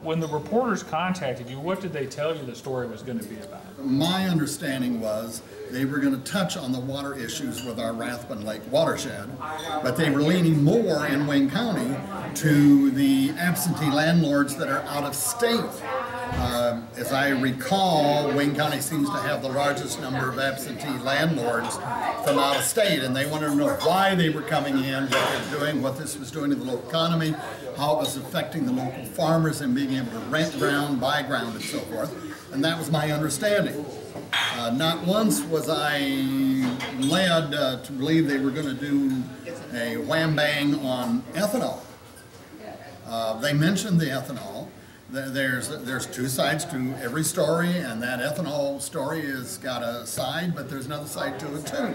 When the reporters contacted you, what did they tell you the story was going to be about? My understanding was they were going to touch on the water issues with our Rathbun Lake watershed, but they were leaning more in Wayne County to the absentee landlords that are out of state. As I recall, Wayne County seems to have the largest number of absentee landlords from out of state, and they wanted to know why they were coming in, what they're doing, what this was doing to the local economy, how it was affecting the local farmers and being able to rent ground, buy ground, and so forth. And that was my understanding. Not once was I led to believe they were going to do a wham bang on ethanol. They mentioned the ethanol. There's two sides to every story, and that ethanol story has got a side, but there's another side to it too.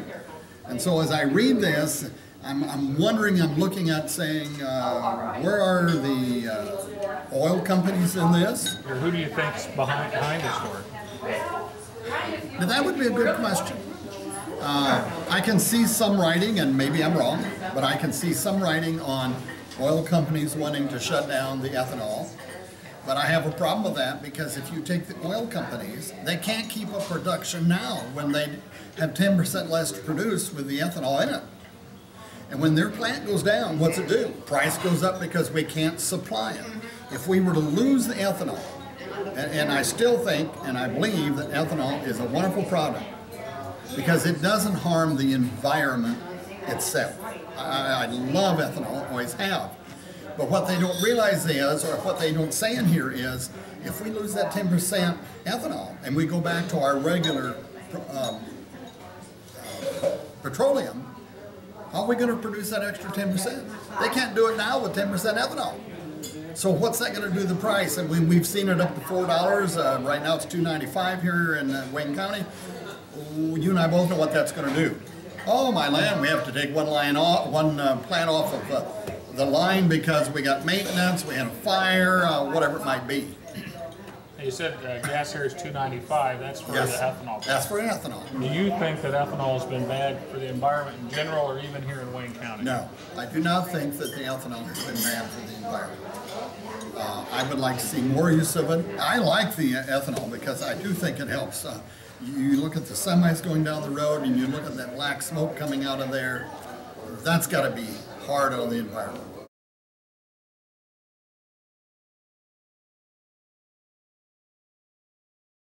And so as I read this, I'm wondering, I'm looking at saying, where are the oil companies in this? Or who do you think's behind the story? Now that would be a good question. I can see some writing, and maybe I'm wrong, but I can see some writing on oil companies wanting to shut down the ethanol. But I have a problem with that because if you take the oil companies, they can't keep up production now when they have 10% less to produce with the ethanol in it. And when their plant goes down, what's it do? Price goes up because we can't supply it. If we were to lose the ethanol, and I still think and I believe that ethanol is a wonderful product because it doesn't harm the environment itself. I love ethanol, always have. But what they don't realize is, or what they don't say in here is, if we lose that 10% ethanol and we go back to our regular petroleum, how are we going to produce that extra 10%? They can't do it now with 10% ethanol. So what's that going to do to the price? And we've seen it up to $4. Right now it's $2.95 here in Wayne County. You and I both know what that's going to do. Oh my land, we have to take one plant off of the line because we got maintenance, we had a fire, whatever it might be. You said gas here is $2.95. That's for Yes, the ethanol. That's for ethanol. Do you think that ethanol has been bad for the environment in general, or even here in Wayne County? No, I do not think that the ethanol has been bad for the environment. I would like to see more use of it. I like the ethanol because I do think it helps. You look at the semis going down the road and you look at that black smoke coming out of there, that's got to be hard on the environment.